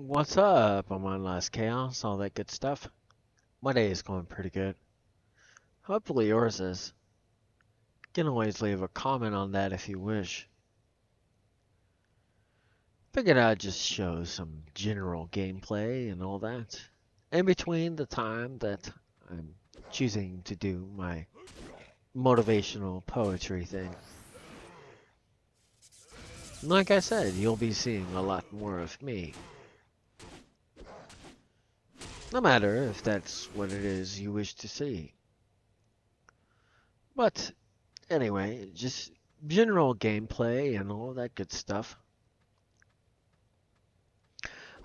What's up? I'm on Last Chaos, all that good stuff. My day is going pretty good. Hopefully yours is. You can always leave a comment on that if you wish. Figured I'd just show some general gameplay and all that. In between the time that I'm choosing to do my motivational poetry thing. Like I said, you'll be seeing a lot more of me. No matter if that's what it is you wish to see. But anyway, just general gameplay and all that good stuff.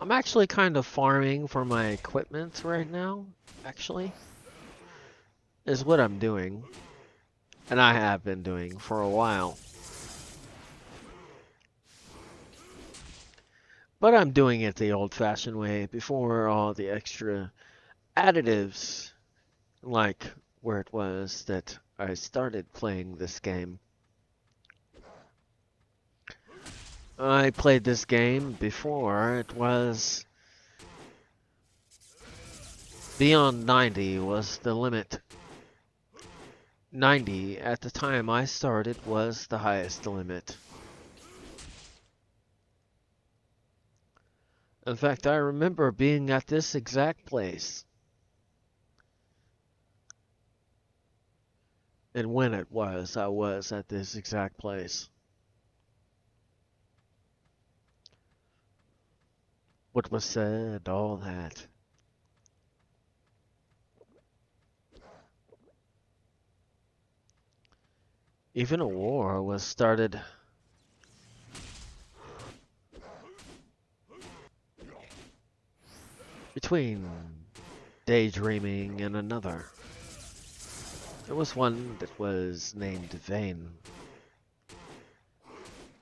I'm actually kind of farming for my equipment right now, actually, is what I'm doing. And I have been doing for a while. But I'm doing it the old-fashioned way before all the extra additives, like where it was that I started playing this game. I played this game before it was beyond 90 was the limit. 90 at the time I started was the highest limit. In fact, I remember being at this exact place. And when it was, I was at this exact place. What was said, all that. Even a war was started. Between daydreaming and another. There was one that was named Vain.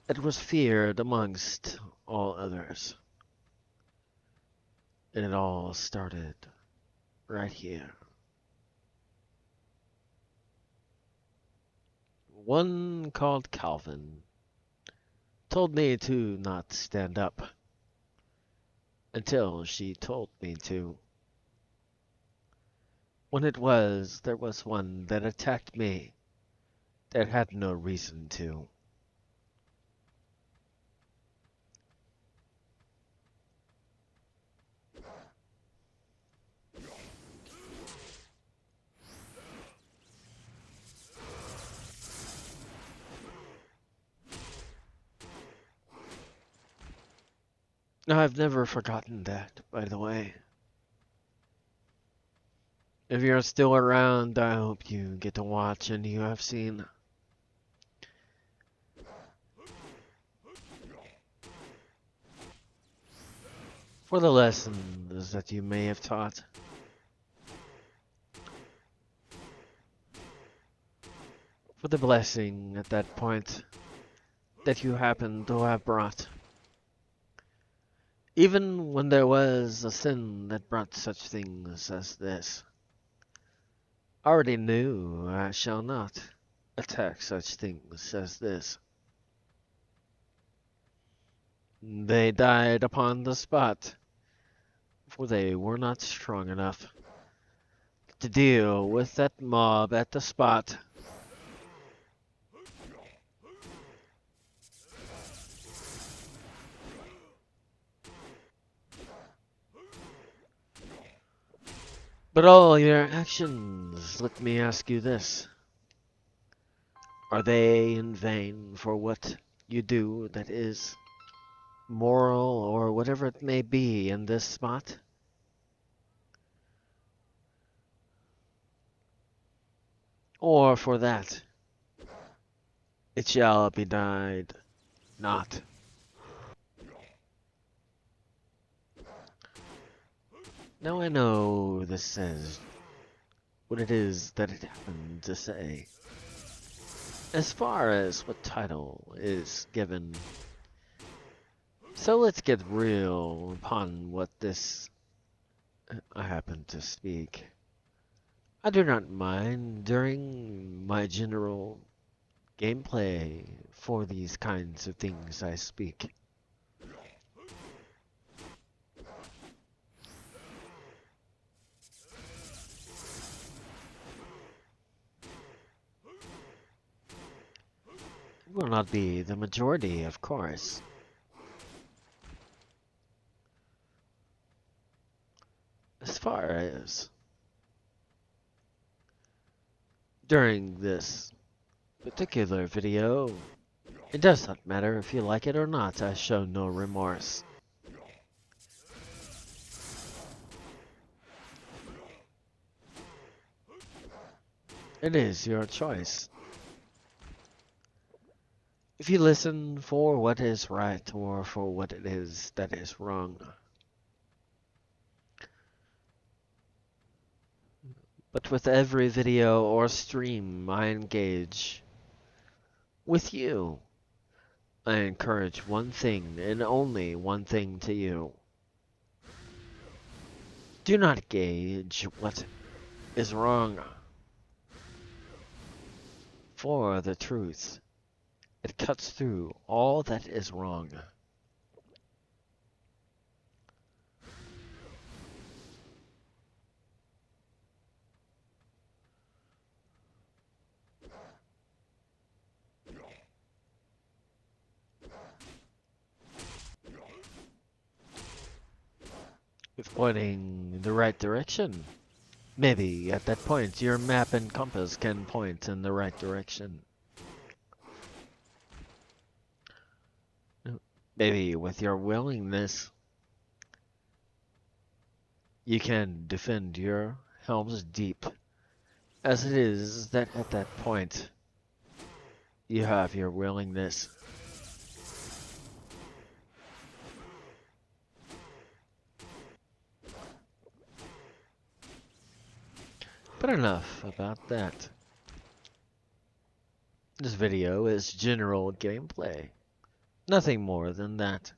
It was feared amongst all others. And it all started right here. One called Calvin told me to not stand up until she told me to. When it was, there was one that attacked me that had no reason to. Now, I've never forgotten that, by the way. If you're still around, I hope you get to watch and you have seen. For the lessons that you may have taught. For the blessing at that point that you happen to have brought. Even when there was a sin that brought such things as this. I already knew I shall not attack such things as this. They died upon the spot, for they were not strong enough to deal with that mob at the spot. But all your actions, let me ask you this. Are they in vain for what you do that is moral or whatever it may be in this spot? Or for that, it shall be denied not. Now I know this says what it is that it happened to say. As far as what title is given. So let's get real upon what this I happen to speak. I do not mind during my general gameplay for these kinds of things I speak. will not be the majority, of course. As far as during this particular video, it does not matter if you like it or not, I show no remorse. It is your choice. If you listen for what is right or for what it is that is wrong. But with every video or stream I engage with you, I encourage one thing and only one thing to you. Do not gauge what is wrong. For the truth, it cuts through all that is wrong. If pointing in the right direction, maybe at that point your map and compass can point in the right direction. Maybe with your willingness, you can defend your Helm's Deep, as it is that at that point, you have your willingness. But enough about that. This video is general gameplay. Nothing more than that.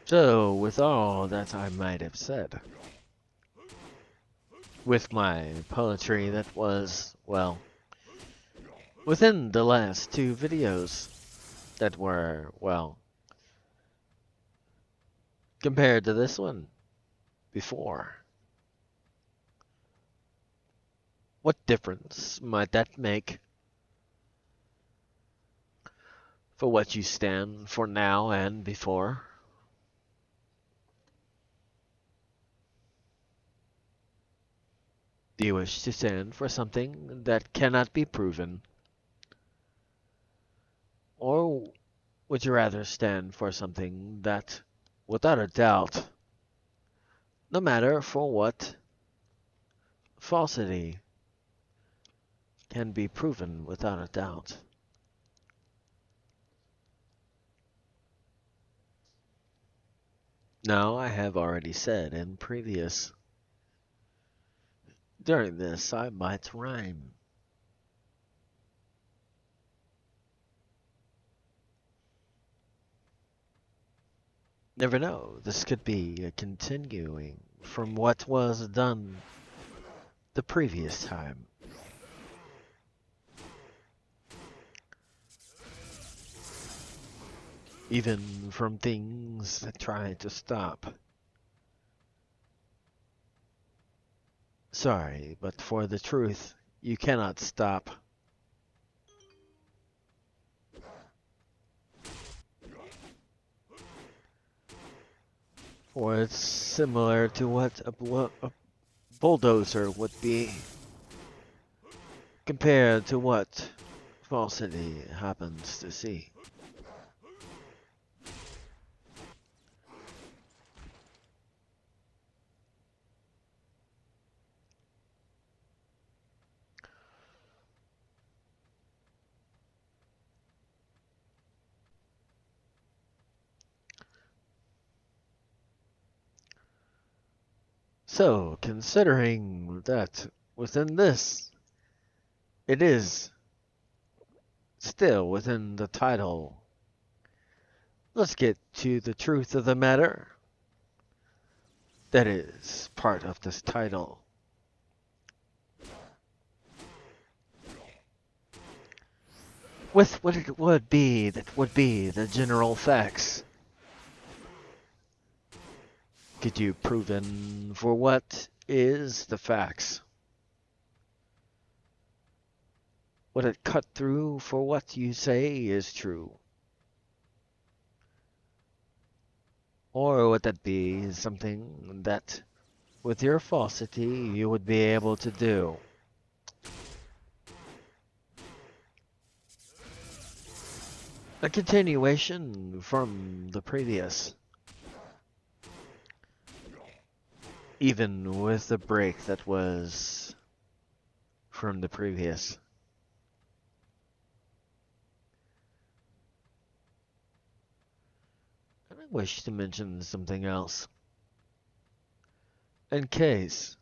So, with all that I might have said, with my poetry that was, well, within the last two videos that were, well, compared to this one before, what difference might that make for what you stand for now and before? Do you wish to stand for something that cannot be proven? Or would you rather stand for something that, without a doubt, no matter for what falsity, can be proven without a doubt? Now, I have already said in previous, during this I might rhyme. Never know, this could be a continuing from what was done the previous time. Even from things that try to stop. Sorry, but for the truth, you cannot stop. For it's similar to what a bulldozer would be, compared to what falsity happens to see. So, considering that within this, it is still within the title, let's get to the truth of the matter. That is part of this title. with what it would be that would be the general facts. Could you proven for what is the facts? Would it cut through for what you say is true? Or would that be something that, with your falsity, you would be able to do? A continuation from the previous. Even with the break that was from the previous. And I wish to mention something else. In case,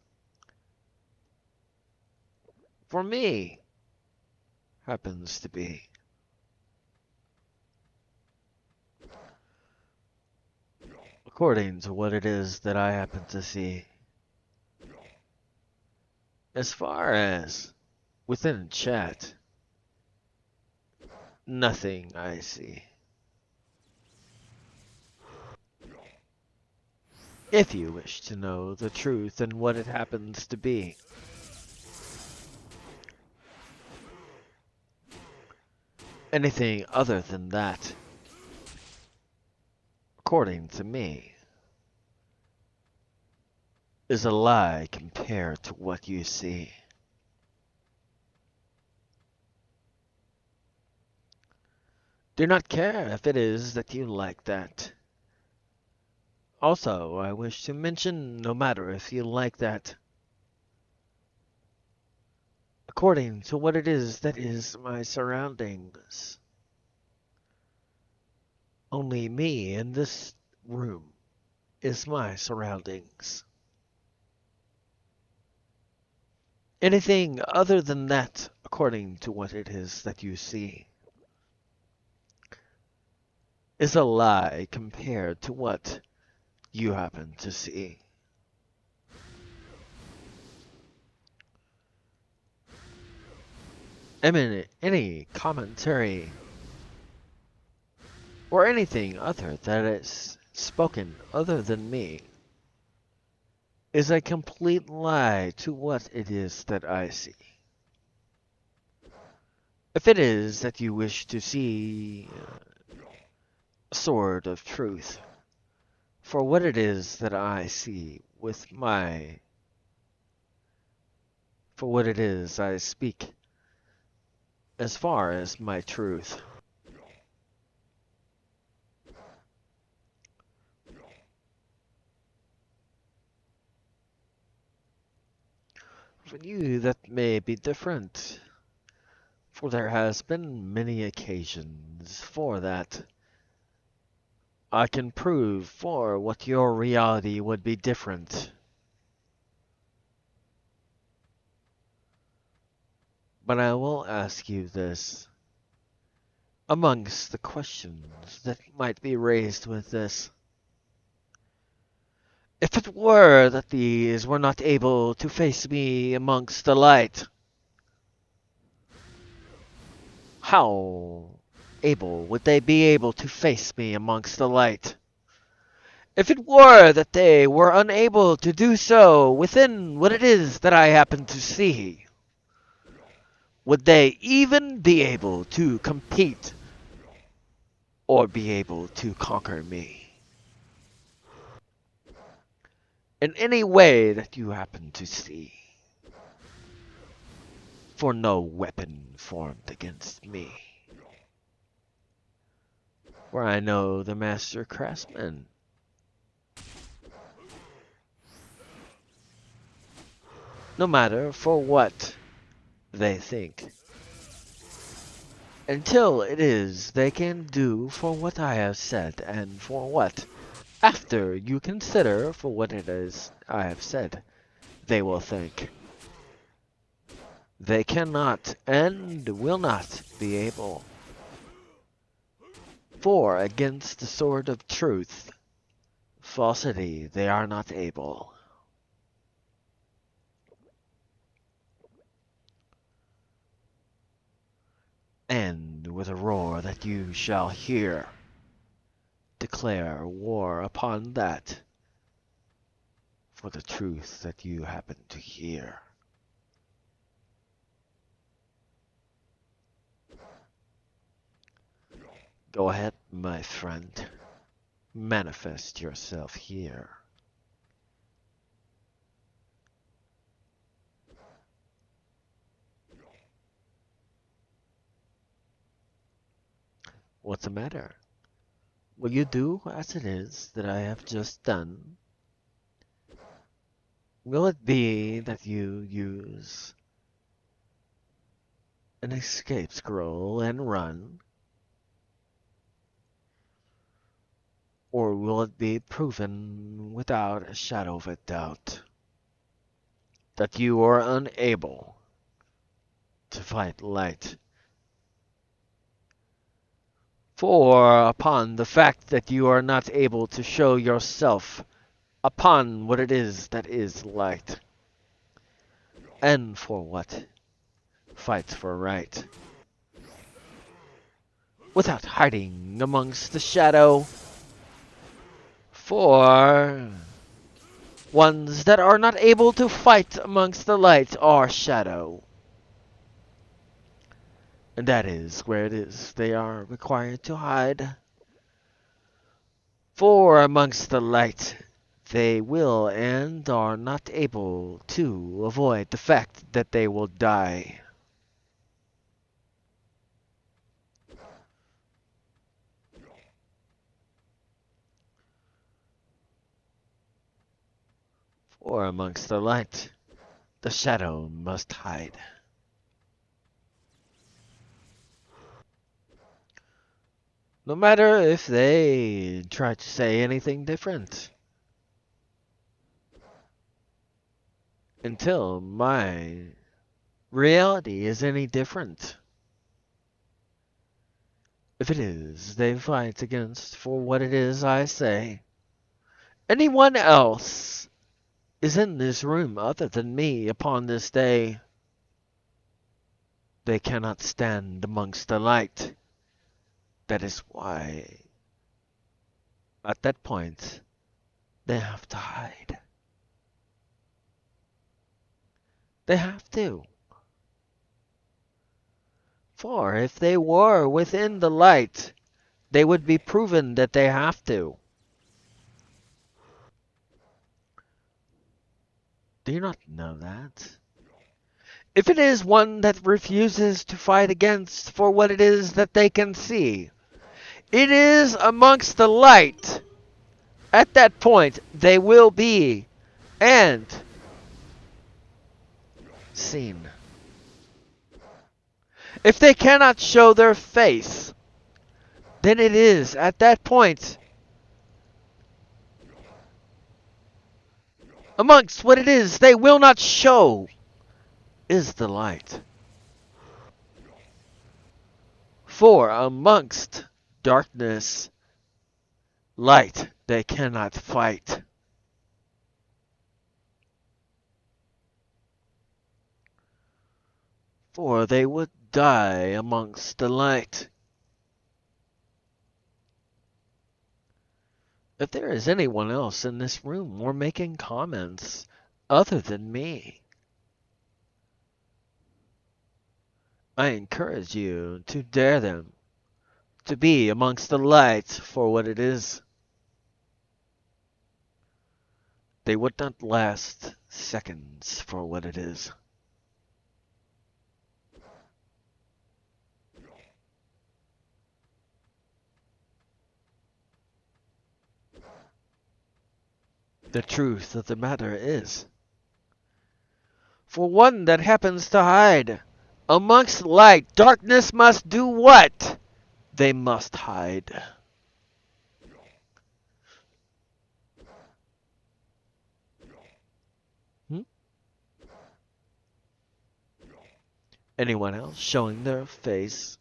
for me, happens to be. According to what it is that I happen to see. As far as within chat, nothing I see. If you wish to know the truth and what it happens to be. Anything other than that, according to me, is a lie compared to what you see. Do not care if it is that you like that. Also, I wish to mention, no matter if you like that, according to what it is that is my surroundings. Only me in this room is my surroundings. Anything other than that, according to what it is that you see, is a lie compared to what you happen to see. I mean, any commentary or anything other that is spoken other than me is a complete lie to what it is that I see. If it is that you wish to see a sword of truth for what it is that I see with for what it is I speak as far as my truth. For you, that may be different, for there has been many occasions for that. I can prove for what your reality would be different. But I will ask you this. Amongst the questions that might be raised with this, if it were that these were not able to face me amongst the light, how able would they be able to face me amongst the light? If it were that they were unable to do so within what it is that I happen to see, would they even be able to compete or be able to conquer me? In any way that you happen to see, for no weapon formed against me. For I know the master craftsman. No matter for what they think. Until it is they can do for what I have said, and for what, after you consider for what it is I have said, they will think. They cannot and will not be able. For against the sword of truth, falsity, they are not able. And with a roar that you shall hear. Declare war upon that, for the truth that you happen to hear. Go ahead, my friend. Manifest yourself here. What's the matter? Will you do as it is that I have just done? Will it be that you use an escape scroll and run? Or will it be proven without a shadow of a doubt that you are unable to fight light? For upon the fact that you are not able to show yourself upon what it is that is light, and for what fights for right, without hiding amongst the shadow, for ones that are not able to fight amongst the light are shadow. And that is where it is they are required to hide. For amongst the light, they will and are not able to avoid the fact that they will die. For amongst the light, the shadow must hide. No matter if they try to say anything different. Until my reality is any different. If it is, they fight against for what it is I say. Anyone else is in this room other than me upon this day. They cannot stand amongst the light. That is why, at that point, they have to hide. They have to. For if they were within the light, they would be proven that they have to. Do you not know that? If it is one that refuses to fight against for what it is that they can see, it is amongst the light. At that point, they will be and seen. If they cannot show their face, then it is at that point amongst what it is they will not show is the light. For amongst darkness, light they cannot fight. For they would die amongst the light. If there is anyone else in this room or making comments other than me, I encourage you to dare them to be amongst the light for what it is. They would not last seconds for what it is. The truth of the matter is, for one that happens to hide amongst light, darkness must do what? They must hide. Hmm? Anyone else showing their face?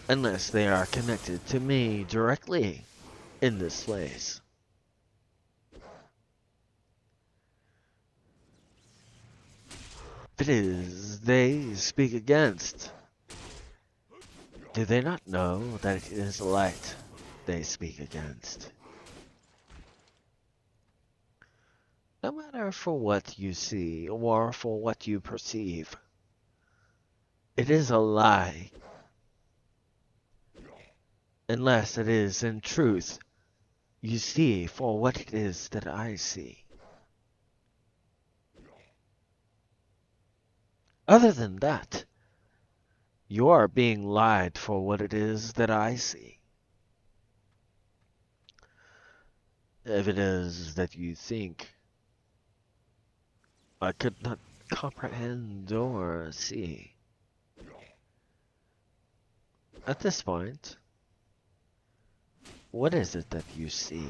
Unless they are connected to me directly in this place. If it is they speak against, Do they not know that it is light they speak against? No matter for what you see or for what you perceive, it is a lie, unless it is in truth you see for what it is that I see. Other than that, you are being lied for what it is that I see. If it is that you think I could not comprehend or see, at this point, what is it that you see?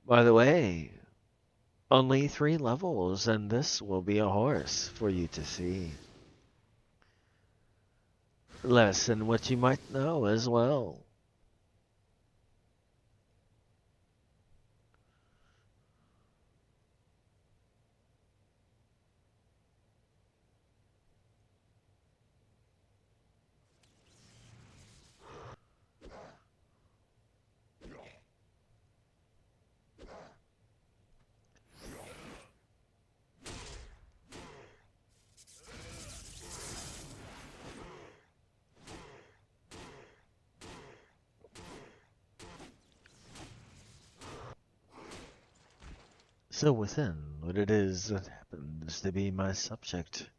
By the way, only 3 levels, and this will be a horse for you to see. Less than what you might know as well. So within what it is that happens to be my subject,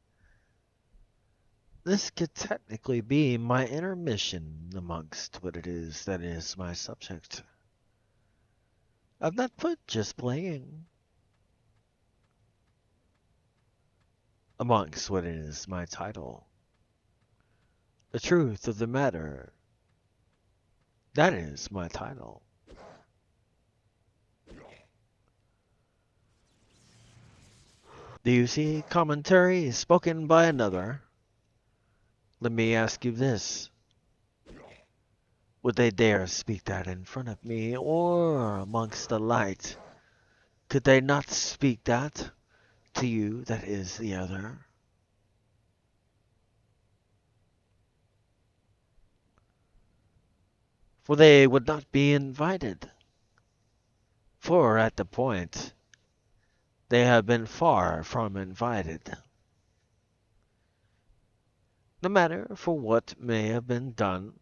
this could technically be my intermission amongst what it is that is my subject. I've not put just playing amongst what is my title. The truth of the matter, that is my title. Do you see commentary spoken by another? Let me ask you this. Would they dare speak that in front of me or amongst the light? Could they not speak that to you that is the other? For they would not be invited. For at the point, they have been far from invited. No matter for what may have been done,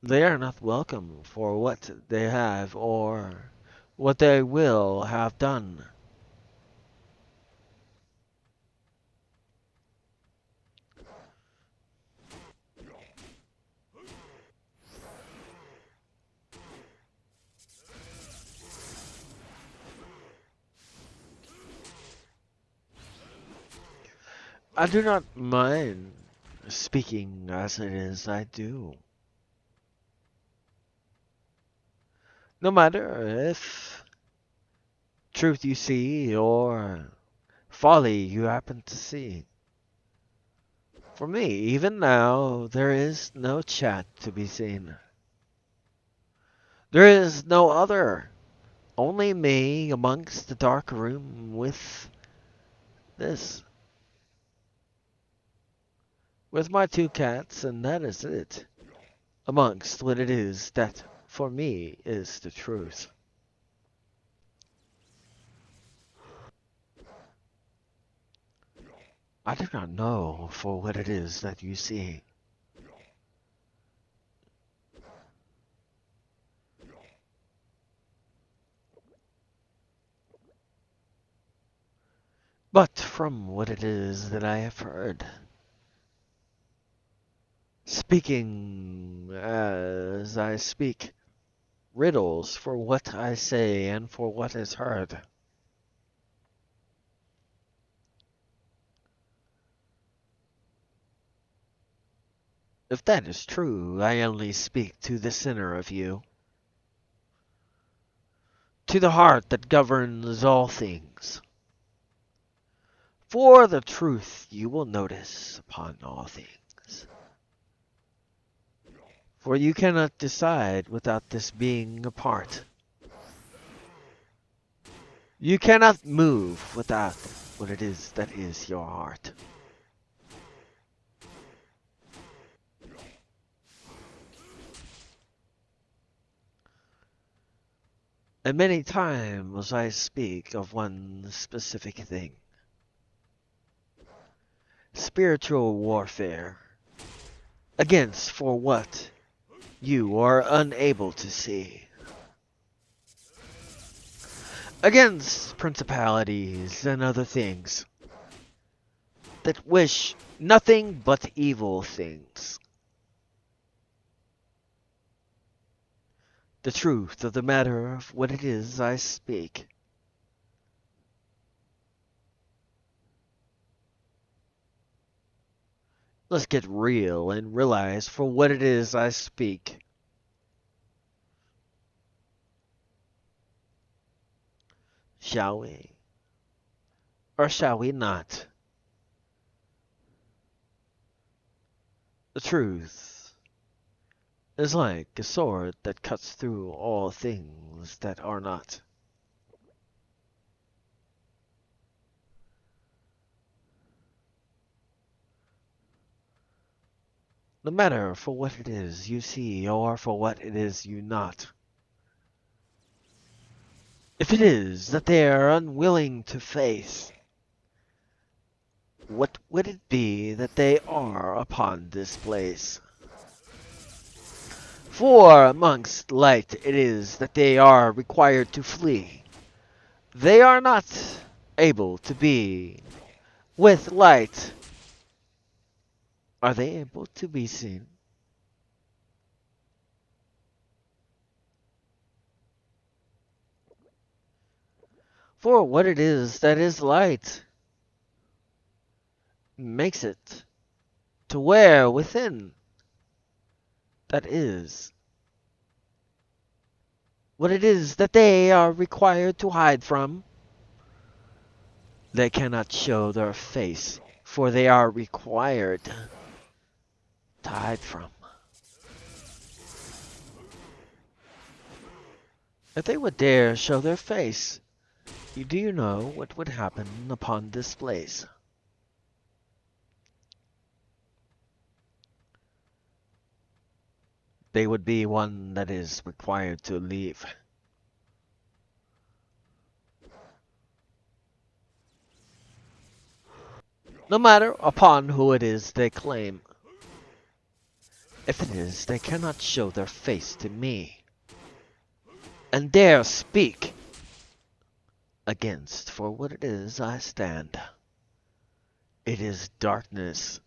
they are not welcome for what they have or what they will have done. I do not mind speaking as it is I do. No matter if truth you see or folly you happen to see. For me, even now, there is no chat to be seen. There is no other. Only me amongst the dark room with this. With my 2 cats, and that is it. Amongst what it is that, for me, is the truth. I do not know for what it is that you see. But from what it is that I have heard, speaking as I speak, riddles for what I say and for what is heard. If that is true, I only speak to the center of you, to the heart that governs all things. For the truth you will notice upon all things. For you cannot decide without this being a part. You cannot move without what it is that is your heart. And many times I speak of one specific thing. Spiritual warfare. Against for what you are unable to see. Against principalities and other things that wish nothing but evil things. The truth of the matter of what it is I speak. Let's get real and realize for what it is I speak. Shall we? Or shall we not? The truth is like a sword that cuts through all things that are not. No matter for what it is you see or for what it is you not. If it is that they are unwilling to face, what would it be that they are upon this place? For amongst light it is that they are required to flee. They are not able to be with light. Are they able to be seen? For what it is that is light makes it to where within that is what it is that they are required to hide from. They cannot show their face, for they are required to hide from. If they would dare show their face, do you know what would happen upon this place? They would be one that is required to leave. No matter upon who it is they claim. If it is, they cannot show their face to me, and dare speak against for what it is I stand. It is darkness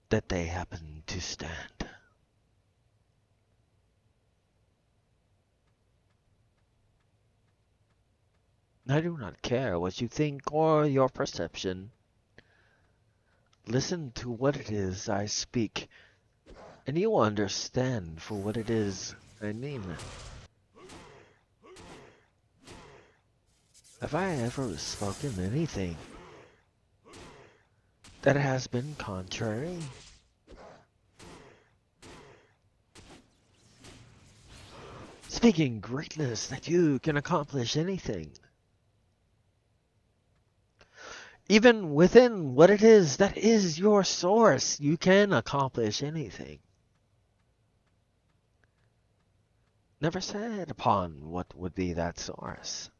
that they happen to stand. I do not care what you think or your perception. Listen to what it is I speak, and you will understand for what it is I mean. Have I ever spoken anything that has been contrary? Speaking greatness that you can accomplish anything. Even within what it is that is your source, you can accomplish anything. Never said upon what would be that source.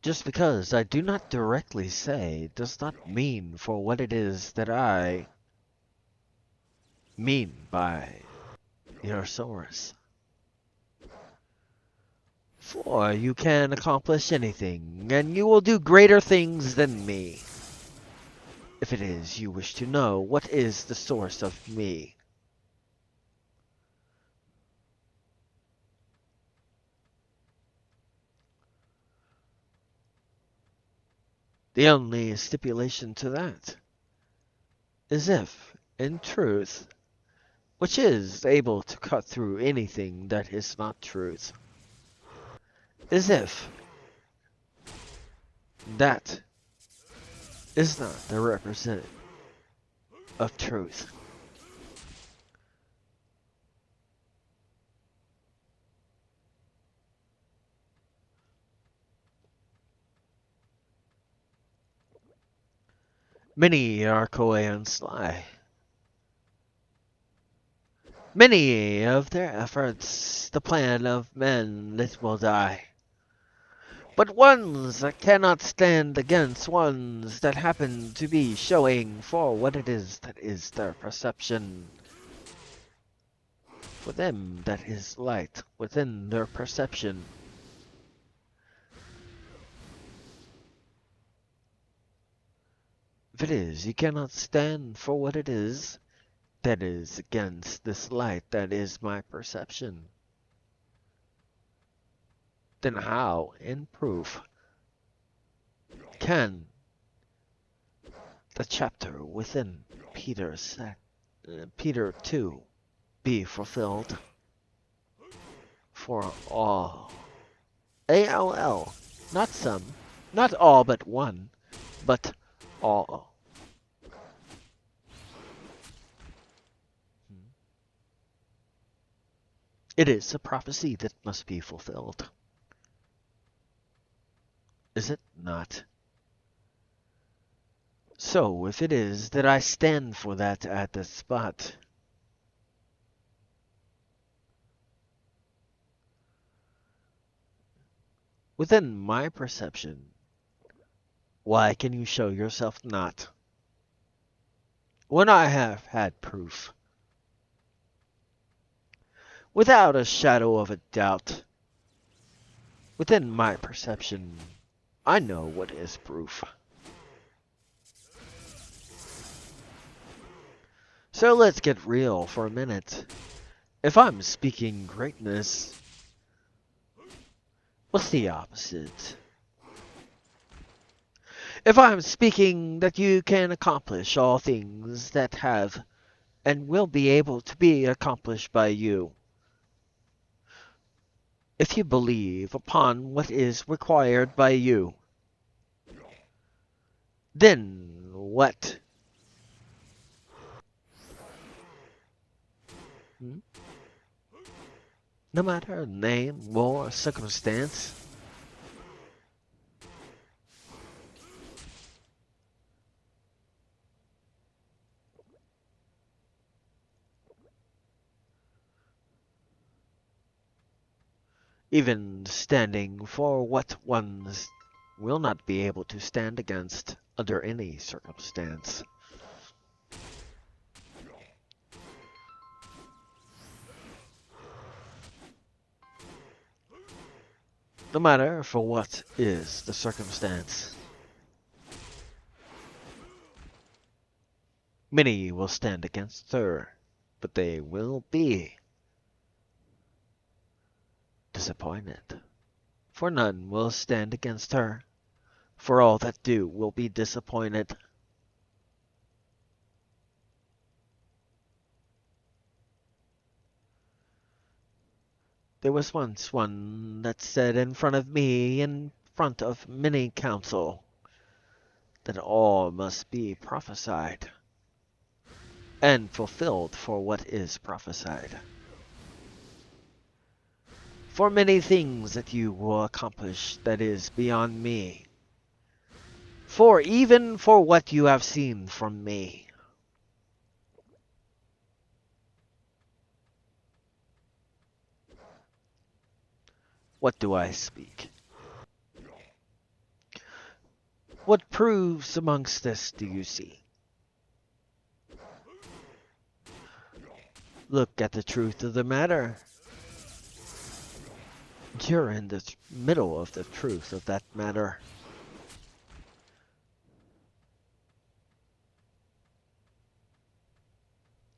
Just because I do not directly say does not mean for what it is that I mean by your source. For you can accomplish anything, and you will do greater things than me. If it is you wish to know what is the source of me. The only stipulation to that is if, in truth, which is able to cut through anything that is not truth, is if That is not the representative of truth. Many are coy and sly. Many of their efforts, the plan of men that will die. But ones that cannot stand against ones that happen to be showing for what it is that is their perception. For them that is light within their perception. If it is, you cannot stand for what it is that is against this light that is my perception. Then how, in proof, can the chapter within Peter 2 be fulfilled for all? ALL, not some, not all but one, but all. It is a prophecy that must be fulfilled. Is it not? So, if it is that I stand for that at this spot, within my perception, why can you show yourself not? When I have had proof, without a shadow of a doubt, within my perception, I know what is proof. So let's get real for a minute. If I'm speaking greatness, what's the opposite? If I'm speaking that you can accomplish all things that have and will be able to be accomplished by you, if you believe upon what is required by you, then what? Hmm? No matter name or circumstance, even standing for what ones will not be able to stand against under any circumstance. No matter for what is the circumstance. Many will stand against her, but they will be disappointed. For none will stand against her, for all that do will be disappointed. There was once one that said in front of me, in front of many council, that all must be prophesied, and fulfilled for what is prophesied. For many things that you will accomplish that is beyond me, for even for what you have seen from me. What do I speak? What proves amongst this do you see? Look at the truth of the matter. You're in the middle of the truth of that matter.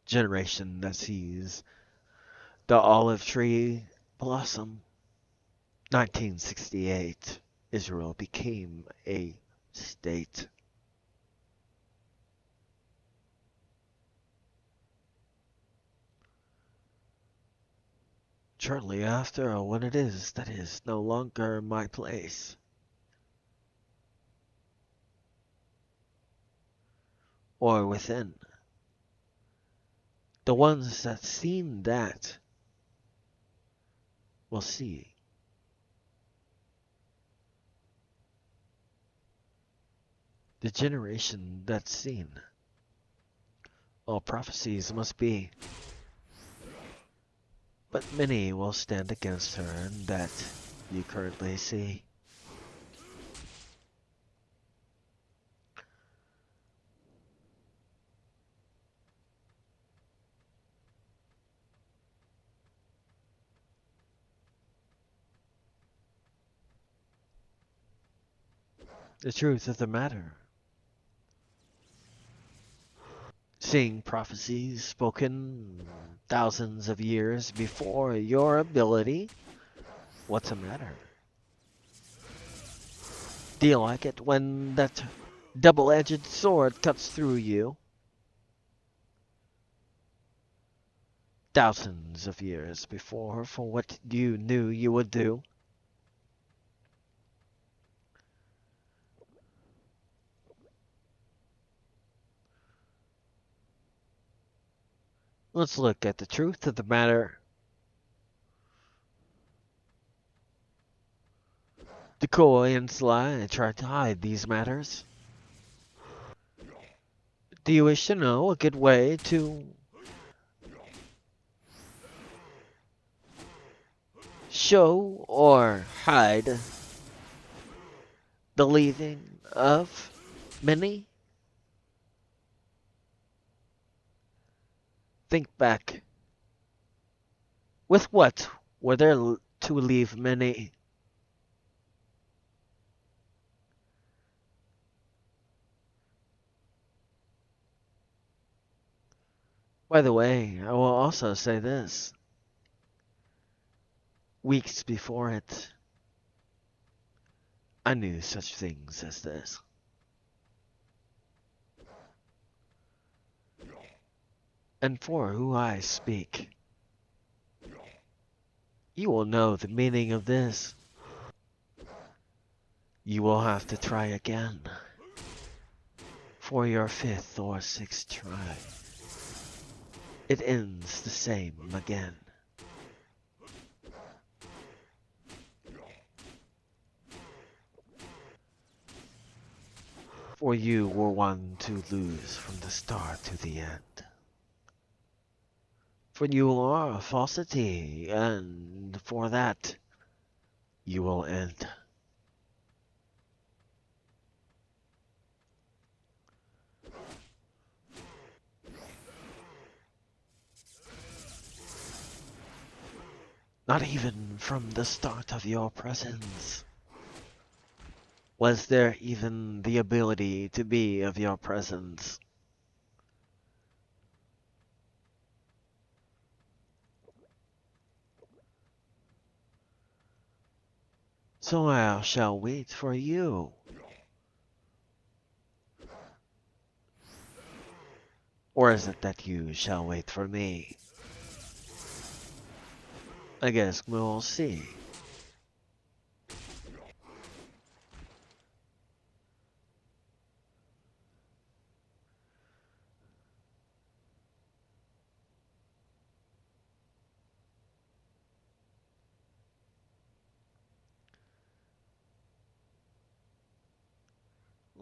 Generation that sees the olive tree blossom. 1968, Israel became a state. Shortly after, when it is that is no longer my place. or within. The ones that seen that will see. The generation that's seen. All prophecies must be, but many will stand against her, and that you currently see. The truth of the matter. Seeing prophecies spoken thousands of years before your ability, what's the matter? Do you like it when that double-edged sword cuts through you? Thousands of years before for what you knew you would do. Let's look at the truth of the matter. The Koreans lie and try to hide these matters. Do you wish to know a good way to show or hide the leaving of many? Think back. With what were there to leave many? By the way, I will also say this. Weeks before it, I knew such things as this. And for who I speak, you will know the meaning of this. You will have to try again for your 5th or 6th try. It ends the same again. For you were one to lose from the start to the end. For you are a falsity, and for that you will end. Not even from the start of your presence was there even the ability to be of your presence. So I shall wait for you. Or is it that you shall wait for me? I guess we'll see.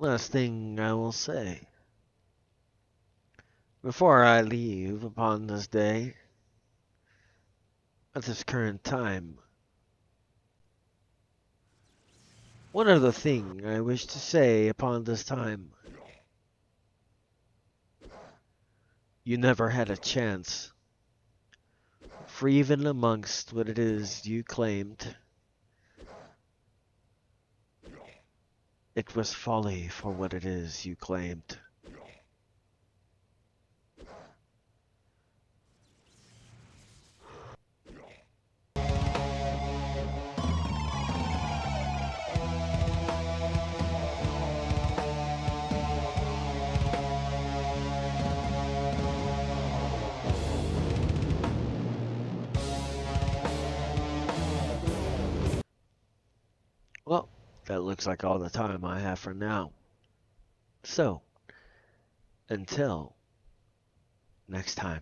Last thing I will say. Before I leave upon this day, at this current time, one other thing I wish to say upon this time. You never had a chance, for even amongst what it is you claimed, it was folly for what it is you claimed. Well, that looks like all the time I have for now. So, Until next time.